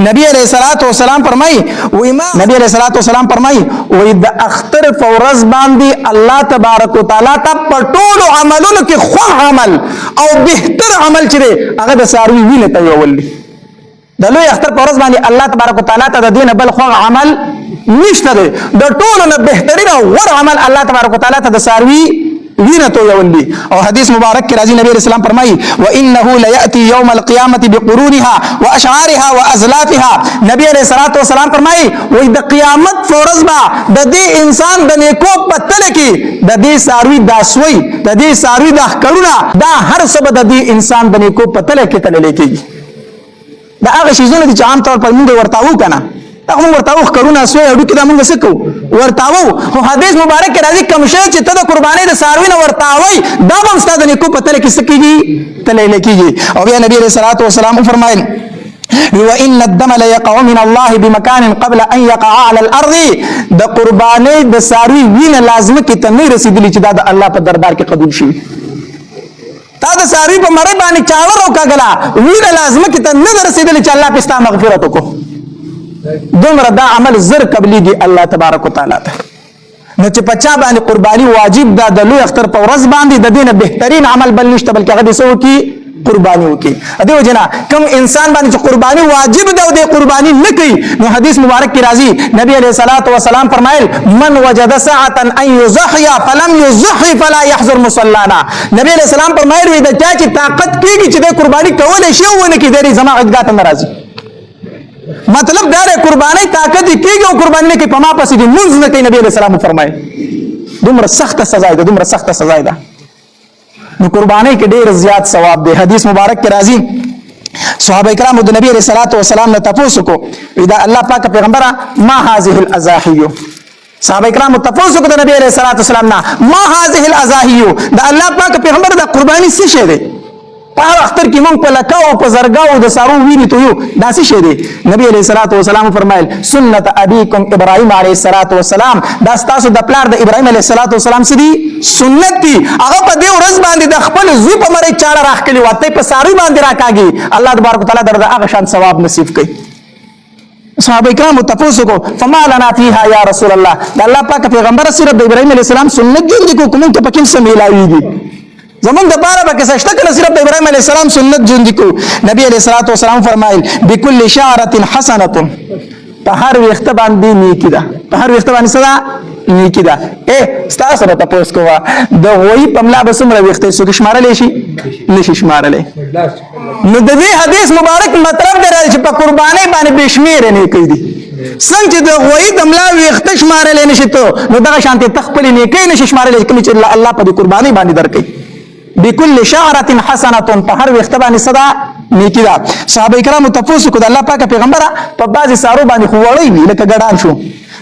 نبی علیہ الصلوۃ والسلام فرمای نبی علیہ الصلوۃ والسلام فرمای وې د اختر فورز باندې الله تبارک وتعالى ته پټول عملونو کې خو عمل او بهتر عمل چره هغه د ساروی وینه ته یولې د لوی اختر فورز باندې الله تبارک وتعالى ته د دین بل خو عمل نشته د ټولو نه بهترین او غوړ عمل الله تبارک وتعالى ته د ساروی وینه تو یولې او حدیث مبارک کې راځي نبی رسول الله فرمایي وانه لياتي يوم القيامه بقرونها واشعارها وازلافها نبی علیہ الصلوۃ والسلام فرمایي وې د قیامت فورز با د دې انسان د نیکو پتل کې د دې ساروی داسوي د دې ساروی د کړونه دا هر سبب د دې انسان د نیکو پتل کې تلل کېږي دا هغه شیزونه چې عام طور پر موږ ورتاو کنه هغه ورتاو کړونه سوې اډو کې دا موږ څه کوو ورتاو خو حدیث مبارک کې راځي کوم شی چې ته د قربانۍ د ساروی نه ورتاوي دا به ستاسو د نیکو پتل کې سکیږي تلل کېږي او بیا نبی رسول الله صلی الله علیه وسلم فرمایي وان الدم لا يقع من الله بمكان قبل ان يقع على الارض د قربانۍ د ساروی وینه لازمه کې ته نه رسیدلی چې دا د الله په دربار کې قبول شي تا د ساروی په مړی باندې چاړه روکاګلا وینه لازمه کې ته نه رسیدلی چې الله پستا مغفرت وکړي دومره دا عمل زر قبليږي الله تبارک وتعالى ته نو چې پچا باندې قرباني واجب ده د لوی اختر په ورځ باندې د دینه بهترین عمل بل نشته بلکې هغه دې سو کی قرباني وکي دیو جنا کوم انسان باندې چې قرباني واجب ده او د قرباني نه کوي نو حدیث مبارک کې راځي نبی عليه الصلاه والسلام فرمایل من وجد ساعه ان يضحي فلم يضحي فلا يحضر مصلانا نبی عليه السلام فرمایل وي د چا چې طاقت کیږي چې د قرباني کولای شي ونه کې د زما عیدګاه ته ناراضي مطلب دا ہے قربانی طاقت کیږي او قربانی کې پما پسې دي منځ نه کوي نبی علیہ السلام فرمایي دومره سخت سزا ده دومره سخت سزا ده نو قربانی کې ډیر زیات ثواب دی حدیث مبارک کې راځي صحابه کرام د نبی علیہ الصلوۃ والسلام نه تاسو کو اذا الله پاک پیغمبره ما هذه الاضاحی صحابه کرام تاسو کو د نبی علیہ الصلوۃ والسلام نه ما هذه الاضاحی د الله پاک پیغمبر د قربانی څه شه ده په اختر کې مونږ په لکاو په زرګاو د سارو ویني ته یو داسې شه دي نبی علیہ الصلوۃ والسلام فرمایل سنت ابيكم ابراهيم علیہ الصلوۃ والسلام دا تاسو د پلار د ابراهيم علیہ الصلوۃ والسلام سدي سنت دي هغه په دې ورځ باندې د خپل زوی په مړی چاړه راخلي واته په سارو باندې راکاږي الله تبارک وتعالى درته هغه شان ثواب نصیب کړي صحابه کرام تاسو کو فما لنا فيها یا رسول الله الله پاک پیغمبر صرف د ابراهيم علیہ السلام سنت دي کو کوم ته پکې سمېلاوي زمون د پاره به کې سشته کله صرف ابراهيم عليه السلام سنت جون دي کو نبی عليه الصلاه والسلام فرمایل بكل شعره حسنه په هر وخت باندې نیکی ده په هر وخت باندې صدا نیکی ده تاسو ته تاسو کوه د وای پملا بسمره وخت سو کې شمارل شي نشي شمارل نو د دې حدیث مبارک مطلب دی چې په قرباني باندې بشمیر نه کوي دي څنګه د وای دملا وخت شمارل نشي ته نو دغه شانته تخپل نیکی نشي شمارل کوم چې الله په قرباني باندې درکې بكل شعره حسنه په هر وخت باندې صدا نیکی دا صحابه کرام تاسو کو د الله پاک پیغمبره په بعضی سارو باندې خو وړي لکه ګډان شو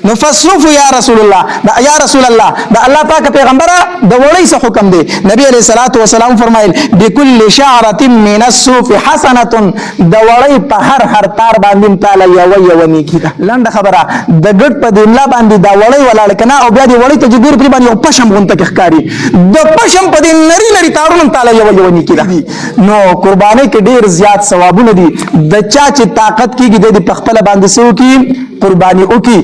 نو فصوف یا رسول الله دا یا رسول الله دا الله پاک پیغمبره د وړي څه حکم دی نبی علیہ الصلوۃ والسلام فرمایل بكل شعره من الصوف حسنه د وړي په هر تار باندې تعالی یو نیکی دا لاندې خبره د ګډ په دیملا باندې دا وړي ولاړ کنه او بیا دی وړي ته جګور پر باندې پشم غونته ښکاری د پشم په دې نری تارونو تعالی یو نیکی دا نو قربانی کې ډیر زیات ثوابونه دي د چا چې طاقت کیږي د خپل باندې سو کی قربانی وکي